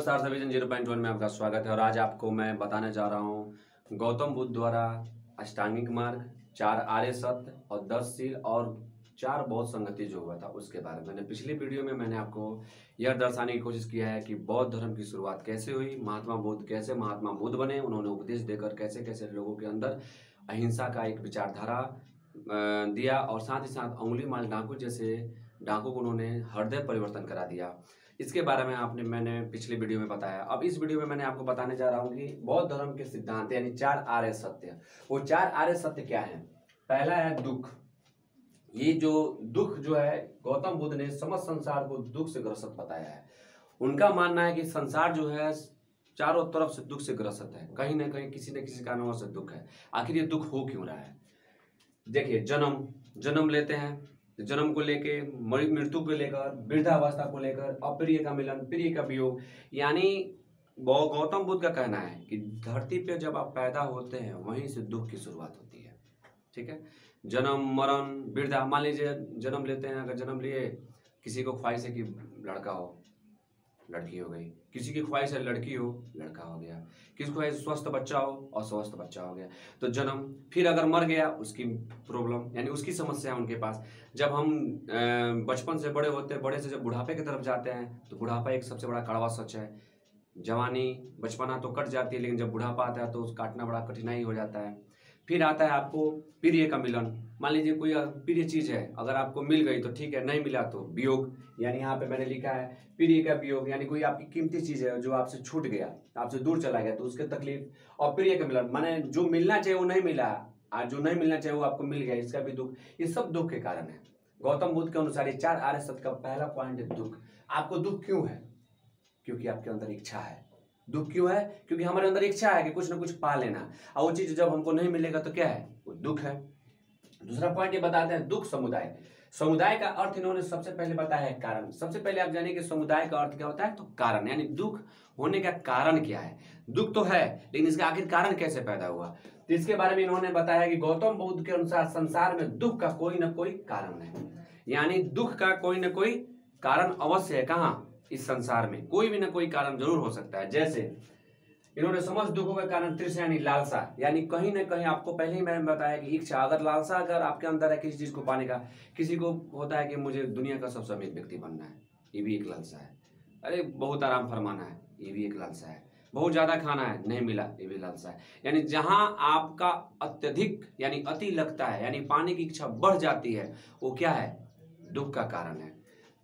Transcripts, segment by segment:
नमस्कार सभी जन 0.1 में आपका स्वागत है। और आज आपको मैं बताने जा रहा हूँ गौतम बुद्ध द्वारा अष्टांगिक मार्ग, 4 आर्य सत्य और 10 शील और 4 बौद्ध संगति जो हुआ था उसके बारे में। मैंने पिछली वीडियो में मैंने आपको यह दर्शाने की कोशिश किया है कि बौद्ध धर्म की शुरुआत कैसे हुई, महात्मा बुद्ध कैसे महात्मा बुद्ध बने, उन्होंने उपदेश देकर कैसे कैसे लोगों के अंदर अहिंसा का एक विचारधारा दिया और साथ ही साथ उंगली माल डाकू जैसे डाकू को उन्होंने हृदय परिवर्तन करा दिया। इसके बारे में मैंने पिछली वीडियो में बताया। अब इस वीडियो में मैंने आपको बताने जा रहा हूँ कि बौद्ध धर्म के सिद्धांत यानी 4 आर्य सत्य। वो 4 आर्य सत्य क्या है? पहला है दुख। ये जो दुख जो है गौतम बुद्ध ने समस्त संसार को दुख से ग्रसित बताया है। उनका मानना है कि संसार जो है चारों तरफ से दुख से ग्रसित है, कहीं ना कहीं किसी न किसी कारणों से दुख है। आखिर ये दुख हो क्यों रहा है? देखिए, जन्म लेते हैं, जन्म को लेके मृत्यु को लेकर, वृद्धावस्था को लेकर, अप्रिय का मिलन, प्रिय का वियोग, यानी गौतम बुद्ध का कहना है कि धरती पे जब आप पैदा होते हैं वहीं से दुख की शुरुआत होती है। ठीक है, जन्म, मरण, वृद्धा। मान लीजिए जन्म लेते हैं, अगर जन्म लिए, किसी को ख्वाहिश है कि लड़का हो, लड़की हो गई, किसी की ख्वाहिश है लड़की हो, लड़का हो गया, किसी को है स्वस्थ बच्चा हो, अस्वस्थ बच्चा हो गया। तो जन्म, फिर अगर मर गया उसकी प्रॉब्लम यानी उसकी समस्या है उनके पास। जब हम बचपन से बड़े होते हैं, बड़े से जब बुढ़ापे की तरफ जाते हैं तो बुढ़ापा एक सबसे बड़ा कड़वा सच है। जवानी बचपना तो कट जाती है, लेकिन जब बुढ़ापा आता है तो उस काटना बड़ा कठिनाई हो जाता है। फिर आता है आपको प्रिय का मिलन। मान लीजिए कोई प्रिय चीज है, अगर आपको मिल गई तो ठीक है, नहीं मिला तो वियोग। यानी यहाँ पे मैंने लिखा है प्रिय का वियोग, यानी कोई आपकी कीमती चीज है जो आपसे छूट गया, आपसे दूर चला गया तो उसके तकलीफ। और प्रिय का मिलन माने जो मिलना चाहिए वो नहीं मिला, आज जो नहीं मिलना चाहिए वो आपको मिल गया, इसका भी दुख। ये सब दुख के कारण है। गौतम बुद्ध के अनुसार ये 4 आर्य सत्य का पहला पॉइंट है दुख। आपको दुख क्यों है? क्योंकि आपके अंदर इच्छा है। दुख क्यों है? क्योंकि हमारे अंदर इच्छा है कि कुछ ना कुछ पा लेना, और वो चीज जब हमको नहीं मिलेगा तो क्या है? वो दुख है। दूसरा पॉइंट ये बताते हैं दुख समुदाय। समुदाय का अर्थ इन्होंने सबसे पहले बताया है कारण। सबसे पहले आप जानिए कि समुदाय का अर्थ क्या होता है, तो कारण, यानी दुख होने का कारण क्या है। दुख तो है, लेकिन इसका आखिर कारण कैसे पैदा हुआ, तो इसके बारे में इन्होंने बताया कि गौतम बुद्ध के अनुसार संसार में दुख का कोई ना कोई कारण है। यानी दुख का कोई ना कोई कारण अवश्य है। कहाँ? इस संसार में कोई भी ना कोई कारण जरूर हो सकता है। जैसे इन्होंने समस्त दुखों का कारण तृष्णा यानी लालसा, यानी कहीं ना कहीं आपको पहले ही मैंने बताया कि इच्छा, अगर लालसा अगर आपके अंदर है किसी चीज को पाने का, किसी को होता है कि मुझे दुनिया का सबसे अमीर व्यक्ति बनना है, ये भी एक लालसा है। अरे बहुत आराम फरमाना है, ये भी एक लालसा है। बहुत ज्यादा खाना है, नहीं मिला, ये भी लालसा है। यानी जहां आपका अत्यधिक यानी अति लगता है, यानी पाने की इच्छा बढ़ जाती है, वो क्या है? दुख का कारण है।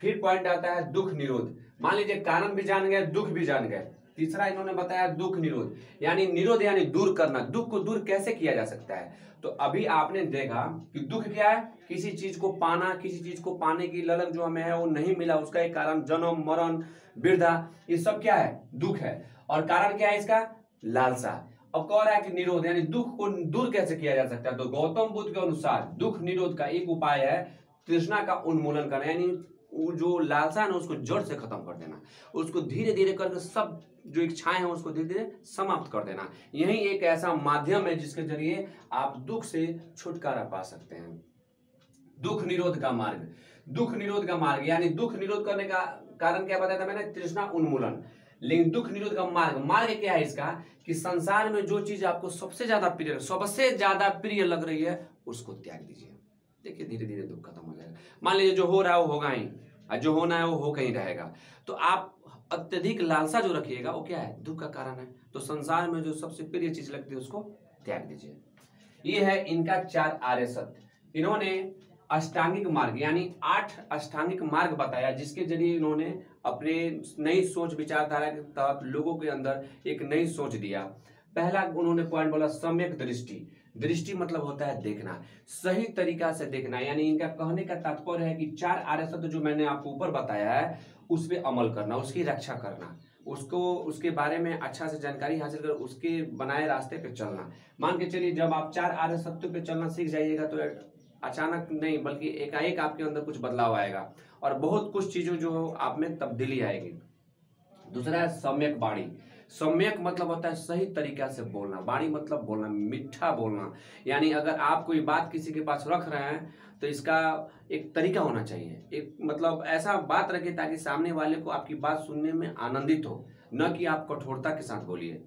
फिर पॉइंट आता है दुख निरोध। मान लीजिए कारण भी जान गए, दुख भी जान गए। तीसरा इन्होंने बताया दुख निरोध, यानी निरोध यानी दूर करना। दुख को दूर कैसे किया जा सकता है? तो अभी आपने देखा कि दुख क्या है? किसी चीज को पाना, किसी चीज को पाने की ललक जो हमें है वो नहीं मिला, उसका एक कारण जन्म, मरण, वृद्धा, ये सब क्या है? दुख है। और कारण क्या है इसका? लालसा। अब कह रहा है कि निरोध यानी दुख को दूर कैसे किया जा सकता है? तो गौतम बुद्ध के अनुसार दुख निरोध का एक उपाय है तृष्णा का उन्मूलन करना, यानी वो जो लालसा है ना उसको जड़ से खत्म कर देना, उसको धीरे धीरे करके सब जो इच्छाएं हैं उसको धीरे धीरे समाप्त कर देना। यही एक ऐसा माध्यम है जिसके जरिए आप दुख से छुटकारा पा सकते हैं। दुख निरोध का मार्ग। दुख निरोध का मार्ग यानी दुख निरोध करने का कारण क्या बताया था मैंने? तृष्णा उन्मूलन। लेकिन दुख निरोध का मार्ग क्या है इसका? कि संसार में जो चीज आपको सबसे ज्यादा प्रिय लग रही है उसको त्याग दीजिए। देखिए धीरे धीरे दुख खत्म हो जाएगा। मान लीजिए जो हो रहा है वो होगा ही, और जो होना है वो हो कहीं रहेगा। तो आप अत्यधिक लालसा जो रखिएगा वो क्या है? दुख का कारण है। तो संसार में जो सबसे प्रिय चीज लगती है उसको त्याग दीजिए। ये है इनका 4 आर्य सत्य। इन्होंने अष्टांगिक मार्ग यानी 8 अष्टांगिक मार्ग बताया, जिसके जरिए इन्होंने अपने नई सोच विचारधारा के तहत लोगों के अंदर एक नई सोच दिया। पहला उन्होंने पॉइंट बोला सम्यक दृष्टि। दृष्टि मतलब होता है देखना, सही तरीका से देखना। यानी इनका कहने का तात्पर्य है कि 4 आर्य सत्य जो मैंने आपको ऊपर बताया है उस पर अमल करना, उसकी रक्षा करना, उसको उसके बारे में अच्छा से जानकारी हासिल कर उसके बनाए रास्ते पे चलना। मान के चलिए जब आप 4 आर्य सत्य पे चलना सीख जाइएगा तो अचानक नहीं बल्कि एकाएक आपके अंदर कुछ बदलाव आएगा और बहुत कुछ चीजों जो आप में तब्दीली आएगी। दूसरा है सम्यक वाणी। सम्यक मतलब होता है सही तरीका से बोलना। वाणी मतलब बोलना, मीठा बोलना। यानी अगर आप कोई बात किसी के पास रख रहे हैं तो इसका एक तरीका होना चाहिए, एक मतलब ऐसा बात रखें ताकि सामने वाले को आपकी बात सुनने में आनंदित हो, न कि आप कठोरता के साथ बोलिए।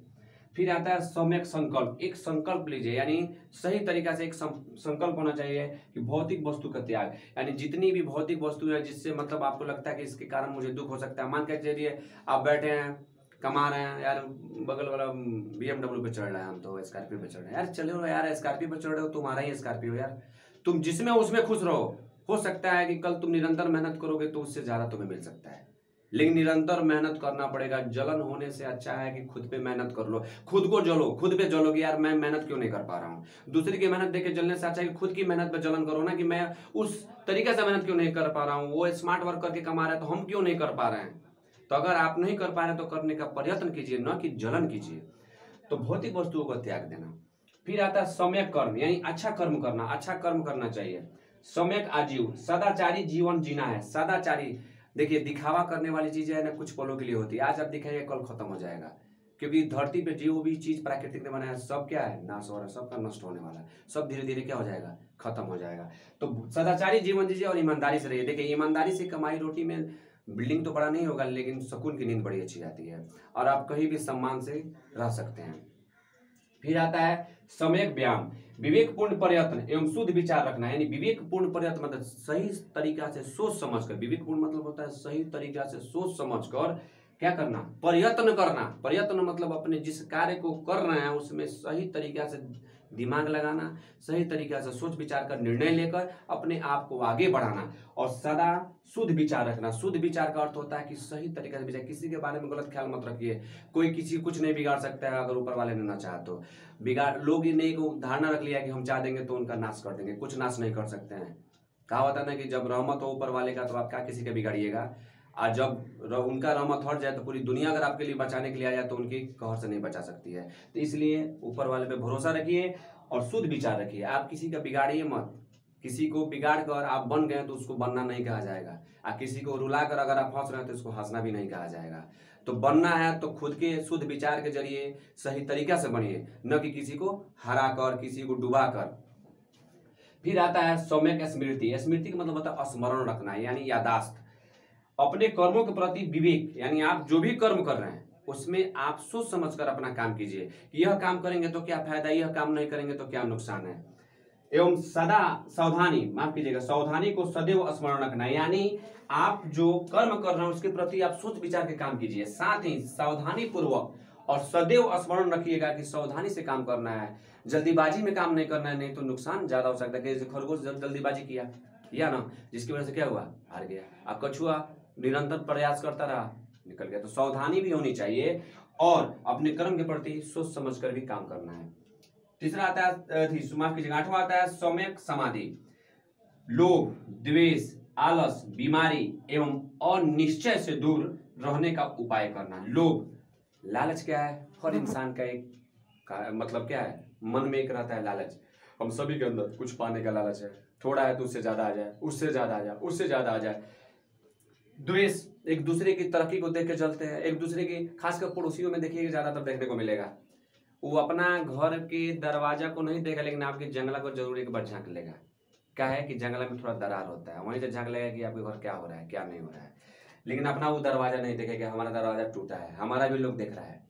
फिर आता है सम्यक संकल्प, एक संकल्प लीजिए, यानी सही तरीका से एक संकल्प होना चाहिए कि भौतिक वस्तु का त्याग, यानी जितनी भी भौतिक वस्तु है जिससे मतलब आपको लगता है कि इसके कारण मुझे दुख हो सकता है। मान के चलिए आप बैठे हैं, कमा रहे हैं, यार बगल वाला BMW पे चढ़ रहा है, हम तो स्कॉर्पियो पे चढ़ रहे हैं, यार चलो यार स्कॉर्पियो पे चढ़ रहे हो, तुम्हारा ही स्कॉर्पियो यार, तुम जिसमें उसमें खुश रहो। हो सकता है कि कल तुम निरंतर मेहनत करोगे तो उससे ज्यादा तुम्हें मिल सकता है, लेकिन निरंतर मेहनत करना पड़ेगा। जलन होने से अच्छा है कि खुद पे मेहनत कर लो, खुद को जलो, खुद पे जलो कि यार मैं मेहनत क्यों नहीं कर पा रहा हूँ। दूसरी की मेहनत देख के जलने से अच्छा है कि खुद की मेहनत पे जलन करो ना, कि मैं उस तरीके से मेहनत क्यों नहीं कर पा रहा हूँ, वो स्मार्ट वर्क करके कमा रहा है तो हम क्यों नहीं कर पा रहे हैं। तो अगर आप नहीं कर पा रहे तो करने का प्रयत्न कीजिए, न कि जलन कीजिए। तो भौतिक वस्तुओं को त्याग देना। फिर आता है सम्यक कर्म, यानी अच्छा कर्म करना, अच्छा कर्म करना चाहिए। सम्यक आजीव, सदाचारी जीवन जीना है। सदाचारी, देखिए दिखावा करने वाली चीजें है ना कुछ पलों के लिए होती है, आज आप दिखाइए कल खत्म हो जाएगा, क्योंकि धरती पे जो भी चीज प्राकृतिक ने बनाया सब क्या है, नाश हो रहा है, सबका नष्ट होने वाला है, सब धीरे धीरे क्या हो जाएगा, खत्म हो जाएगा। तो सदाचारी जीवन जीजिए और ईमानदारी से रहिए। देखिए ईमानदारी से कमाई रोटी में बिल्डिंग तो बड़ा नहीं होगा, लेकिन सुकून की नींद बड़ी अच्छी आती है और आप कहीं भी सम्मान से रह सकते हैं। फिर आता है सम्यक व्यायाम, विवेकपूर्ण प्रयत्न एवं शुद्ध विचार रखना, यानी विवेकपूर्ण प्रयत्न मतलब सही तरीका से सोच समझकर, विवेकपूर्ण मतलब होता है सही तरीका से सोच समझकर क्या करना, प्रयत्न करना। प्रयत्न मतलब अपने जिस कार्य को कर रहे हैं उसमें सही तरीका से दिमाग लगाना, सही तरीका से सोच विचार कर निर्णय लेकर अपने आप को आगे बढ़ाना और सदा शुद्ध विचार रखना। शुद्ध विचार का अर्थ होता है कि सही तरीके से विचार, किसी के बारे में गलत ख्याल मत रखिए। कोई किसी कुछ नहीं बिगाड़ सकता है अगर ऊपर वाले ने ना चाहा तो। बिगाड़ लोग ने एक धारणा रख लिया कि हम चाह देंगे तो उनका नाश कर देंगे, कुछ नाश नहीं कर सकते हैं। कहावत है ना कि जब रहमत हो ऊपर वाले का तो आप क्या किसी का बिगाड़िएगा, और जब उनका रहमत हट जाए तो पूरी दुनिया अगर आपके लिए बचाने के लिए आ जाए तो उनकी कहर से नहीं बचा सकती है। तो इसलिए ऊपर वाले पे भरोसा रखिए और शुद्ध विचार रखिए। आप किसी का बिगाड़िए मत, किसी को बिगाड़ कर आप बन गए तो उसको बनना नहीं कहा जाएगा, और किसी को रुला कर अगर आप हंस रहे हैं तो उसको हंसना भी नहीं कहा जाएगा। तो बनना है तो खुद के शुद्ध विचार के जरिए सही तरीका से बनिए, न कि किसी को हरा कर, किसी को डुबा कर। फिर आता है सम्यक स्मृति। स्मृति का मतलब होता है स्मरण रखना, यानी यादाश्त। अपने कर्मों के प्रति विवेक, यानी आप जो भी कर्म कर रहे हैं उसमें आप सोच समझकर अपना काम कीजिए कि यह काम करेंगे तो क्या फायदा, यह काम नहीं करेंगे तो क्या नुकसान है। एवं सदा सावधानी, माफ कीजिएगा, सावधानी को सदैव स्मरण रखना, यानी आप जो कर्म कर रहे हैं उसके प्रति आप सोच विचार के काम कीजिए, साथ ही सावधानी पूर्वक और सदैव स्मरण रखिएगा कि सावधानी से काम करना है, जल्दीबाजी में काम नहीं करना है, नहीं तो नुकसान ज्यादा हो सकता है। जैसे खरगोश जल्दीबाजी किया ना, जिसकी वजह से क्या हुआ, हार गया। अब कछुआ निरंतर प्रयास करता रहा, निकल गया। तो सावधानी भी होनी चाहिए और अपने कर्म के प्रति सोच समझकर भी काम करना है। तीसरा आता है, माफ कीजिएगा, आठवां आता है सम्यक समाधि। लोभ, द्वेष, आलस, बीमारी एवं अनिश्चय से दूर रहने का उपाय करना। लोभ, लालच क्या है, हर इंसान का एक मतलब क्या है, मन में एक रहता है लालच, हम सभी के अंदर कुछ पाने का लालच है, थोड़ा है तो उससे ज्यादा आ जाए, उससे ज्यादा आ जाए, उससे ज्यादा आ जाए। द्वेष, एक दूसरे की तरक्की को देख के चलते हैं, एक दूसरे की, खासकर पड़ोसियों में देखिए ज्यादातर देखने को मिलेगा, वो अपना घर के दरवाजा को नहीं देगा लेकिन आपके जंगला को जरूर एक बार झांक लेगा। क्या है कि जंगला में थोड़ा दरार होता है, वहीं से झांक लेगा कि आपके घर क्या हो रहा है क्या नहीं हो रहा है, लेकिन अपना वो दरवाजा नहीं देखेगा, हमारा दरवाजा टूटा है, हमारा भी लोग देख रहा है।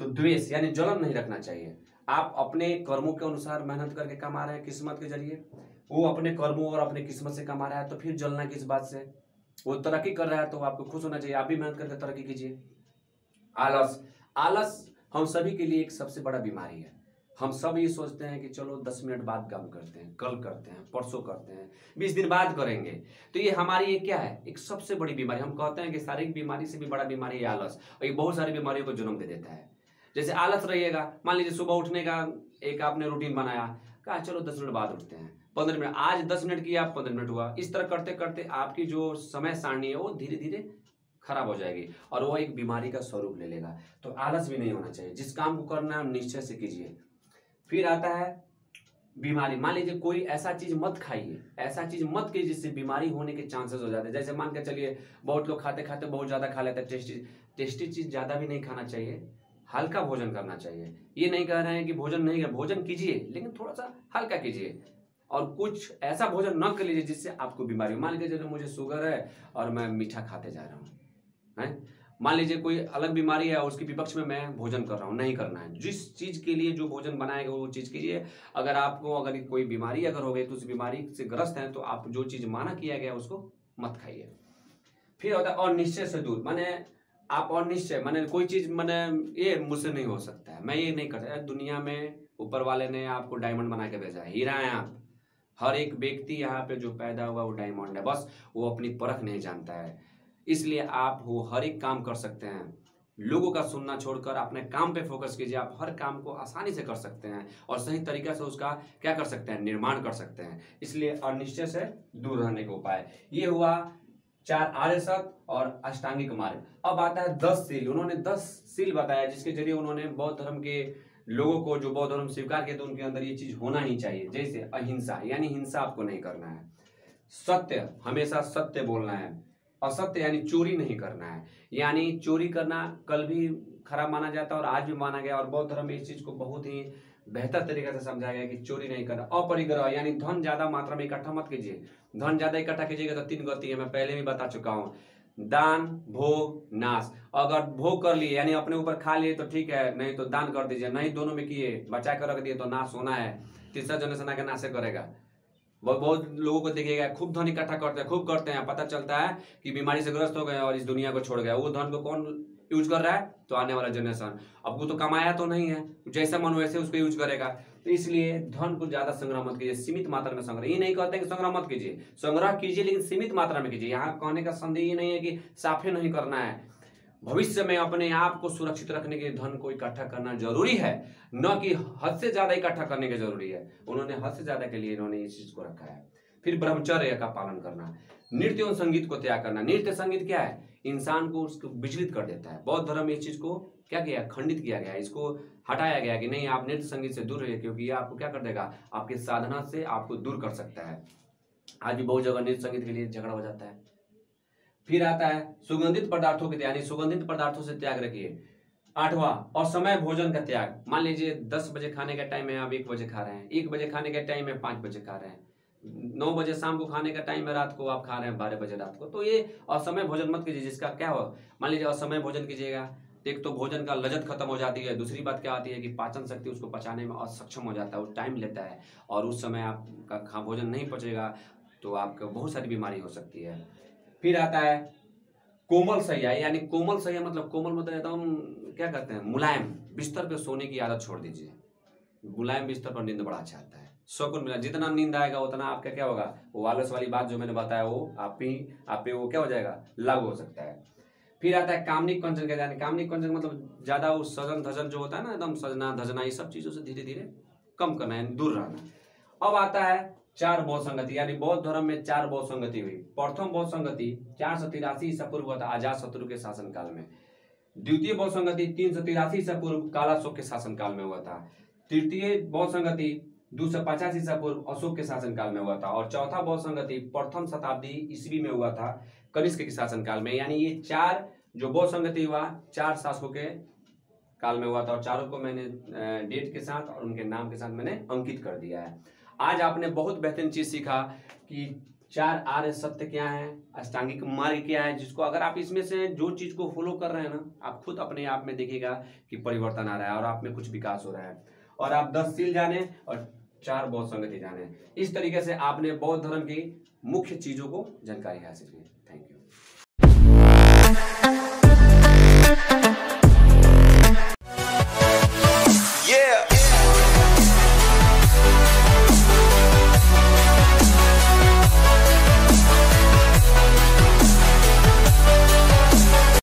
तो द्वेष यानी जलन नहीं रखना चाहिए। आप अपने कर्मों के अनुसार मेहनत करके कमा रहे हैं किस्मत के जरिए, वो अपने कर्मों और अपने किस्मत से कमा रहा है, तो फिर जलना किस बात से। वो तरक्की कर रहा है तो आपको खुश होना चाहिए, आप भी मेहनत करके तरक्की कीजिए। आलस, आलस हम सभी के लिए एक सबसे बड़ा बीमारी है। हम सब ये सोचते हैं कि चलो 10 मिनट बाद काम करते हैं, कल करते हैं, परसों करते हैं, 20 दिन बाद करेंगे। तो ये हमारी एक क्या है, एक सबसे बड़ी बीमारी। हम कहते हैं कि शारीरिक बीमारी से भी बड़ा बीमारी है आलस, और ये बहुत सारी बीमारियों को जन्म दे देता है। जैसे आलस रहिएगा, मान लीजिए सुबह उठने का एक आपने रूटीन बनाया, कहा चलो 10 मिनट बाद उठते हैं, 15 मिनट, आज 10 मिनट किया, 15 मिनट हुआ, इस तरह करते करते आपकी जो समय सारणी है वो धीरे धीरे खराब हो जाएगी और वो एक बीमारी का स्वरूप ले लेगा। तो आलस भी नहीं होना चाहिए, जिस काम को करना है निश्चय से कीजिए। फिर आता है बीमारी, मान लीजिए कोई ऐसा चीज मत खाइए, ऐसा चीज मत कीजिए जिससे बीमारी होने के चांसेस हो जाते हैं। जैसे मान के चलिए बहुत लोग खाते खाते बहुत ज्यादा खा लेते हैं, टेस्टी चीज ज्यादा भी नहीं खाना चाहिए, हल्का भोजन करना चाहिए। ये नहीं कह रहे हैं कि भोजन नहीं है, भोजन कीजिए लेकिन थोड़ा सा हल्का कीजिए, और कुछ ऐसा भोजन न कर लीजिए जिससे आपको बीमारी हो। मान लीजिए मुझे शुगर है और मैं मीठा खाते जा रहा हूँ, है, मान लीजिए कोई अलग बीमारी है और उसके विपक्ष में मैं भोजन कर रहा हूँ, नहीं करना है। जिस चीज के लिए जो भोजन बनाएगा वो चीज कीजिए। अगर आपको अगर कोई बीमारी अगर हो गई तो उस बीमारी से ग्रस्त है तो आप जो चीज माना किया गया उसको मत खाइए। फिर होता है और निश्चय से दूर, माने आप और निश्चय माने कोई चीज माने ये मुझसे नहीं हो सकता है, मैं ये नहीं कर सकता। दुनिया में ऊपर वाले ने आपको डायमंड बना के भेजा है, हीरा है आप। हर एक व्यक्ति यहाँ पे जो पैदा हुआ वो डायमंड है, बस वो अपनी परख नहीं जानता है। इसलिए आप वो हर एक काम कर सकते हैं। लोगों का सुनना छोड़कर अपने काम पे फोकस कीजिए। आप हर काम को आसानी से कर सकते हैं और सही तरीके से उसका क्या कर सकते हैं, निर्माण कर सकते हैं। इसलिए अनिश्चय से दूर रहने का उपाय ये हुआ 4 आर्य सत्य और अष्टांगिक मार्ग। अब आता है 10 सील। उन्होंने 10 सील बताया जिसके जरिए उन्होंने बौद्ध धर्म के लोगों को जो बौद्ध धर्म स्वीकार किया तो उनके अंदर ये चीज होना ही चाहिए। जैसे अहिंसा, यानी हिंसा आपको नहीं करना है। सत्य, हमेशा सत्य बोलना है। असत्य यानी चोरी नहीं करना है, यानी चोरी करना कल भी खराब माना जाता है और आज भी माना गया। और बौद्ध धर्म में इस चीज को बहुत ही बेहतर तरीके से समझाया गया कि चोरी नहीं करना। अपरिग्रह यानी धन ज्यादा मात्रा में इकट्ठा मत कीजिए। धन ज्यादा इकट्ठा कीजिएगा तो 3 गति है, मैं पहले भी बता चुका हूँ। दान, भोग, नाश। अगर भोग कर लिए यानी अपने ऊपर खा लिए तो ठीक है, नहीं तो दान कर दीजिए। नहीं दोनों में किए, बचा कर रख दिए तो नाश होना है। तीसरा जनरेशन आके नाश करेगा। बहुत लोगों को देखिएगा खूब धन इकट्ठा करते हैं, खूब करते हैं, पता चलता है कि बीमारी से ग्रस्त हो गए और इस दुनिया को छोड़ गया। वो धन को कौन यूज कर रहा है, तो आने वाला जनरेशन। अब वो तो कमाया तो नहीं है, जैसा मन वैसे उसको यूज करेगा। तो इसलिए धन को ज्यादा संग्रह मत कीजिए, सीमित मात्रा में संग्रह। ये नहीं कहते कि संग्रह मत कीजिए, संग्रह कीजिए लेकिन सीमित मात्रा में कीजिए। यहाँ कहने का संदेह ये नहीं है कि साफे नहीं करना है। भविष्य में अपने आप को सुरक्षित रखने के लिए धन को इकट्ठा करना जरूरी है, न कि हद से ज्यादा इकट्ठा करने की जरूरी है। उन्होंने हद से ज्यादा के लिए इन्होंने इस चीज को रखा है। फिर ब्रह्मचर्य का पालन करना, नृत्य और संगीत को त्याग करना। नृत्य संगीत क्या है, इंसान को उसको विचलित कर देता है। बौद्ध धर्म में इस चीज को क्या किया, खंडित किया गया, इसको हटाया गया कि नहीं आप नृत्य संगीत से दूर रहिए, क्योंकि ये आपको क्या कर देगा, आपके साधना से आपको दूर कर सकता है। आज भी बहुत जगह नृत्य संगीत के लिए झगड़ा हो जाता है। फिर आता है सुगंधित पदार्थों के, यानी सुगंधित पदार्थों से त्याग रखिए। 8वां और समय भोजन का त्याग। मान लीजिए 10 बजे खाने का टाइम है, आप 1 बजे खा रहे हैं। 1 बजे खाने का टाइम है, 5 बजे खा रहे हैं। 9 बजे शाम को खाने का टाइम है, रात को आप खा रहे हैं 12 बजे रात को। तो ये असमय भोजन मत कीजिए, जिसका क्या हो, मान लीजिए असमय भोजन कीजिएगा, एक तो भोजन का लज्जत खत्म हो जाती है। दूसरी बात क्या आती है कि पाचन शक्ति उसको पचाने में असक्षम हो जाता है, वो टाइम लेता है और उस समय आपका भोजन नहीं पचेगा तो आपको बहुत सारी बीमारी हो सकती है। फिर आता है कोमल शैया, यानी कोमल शैया मतलब कोमल मतलब एकदम क्या कहते हैं, मुलायम बिस्तर पे सोने की आदत छोड़ दीजिए। मुलायम बिस्तर पर नींद बड़ा अच्छा आता है, सुकून मिला। जितना नींद आएगा उतना आपका क्या होगा, वो आलस वाली बात जो मैंने बताया वो आप पे वो क्या हो जाएगा, लागू हो सकता है। फिर आता है कामनिक कंचन का, यानी कामनिक कंचन मतलब ज्यादा वो सजन धजन जो होता है ना, एकदम सजना धजना, ये सब चीजों से धीरे धीरे कम करना है, दूर रहना। अब आता है 4 बौद्ध संगति, यानी बौद्ध धर्म में 4 बौद्ध संगति हुई। प्रथम बौद्ध संगति 483 ईसा पूर्व हुआ था अजात शत्रु के शासन काल में। द्वितीय बौद्ध संगति 383 ईसा पूर्व कालाशोक के शासन काल में हुआ था। तृतीय बौद्ध संगति 250 ईसा पूर्व अशोक के शासन काल में हुआ था। और चौथा बौद्ध संगति प्रथम शताब्दी ईस्वी में हुआ था कनिष्क के शासन काल में। यानी ये 4 जो बौद्ध संगति हुआ 4 शासकों के काल में हुआ था और चारों को मैंने डेट के साथ और उनके नाम के साथ मैंने अंकित कर दिया है। आज आपने बहुत बेहतरीन चीज सीखा कि 4 आर्य सत्य क्या है, अष्टांगिक मार्ग क्या है, जिसको अगर आप इसमें से जो चीज को फॉलो कर रहे हैं ना, आप खुद अपने आप में देखिएगा कि परिवर्तन आ रहा है और आप में कुछ विकास हो रहा है। और आप 10 सील जाने और 4 बौद्ध संगति जाने, इस तरीके से आपने बौद्ध धर्म की मुख्य चीजों को जानकारी हासिल की। Thank you.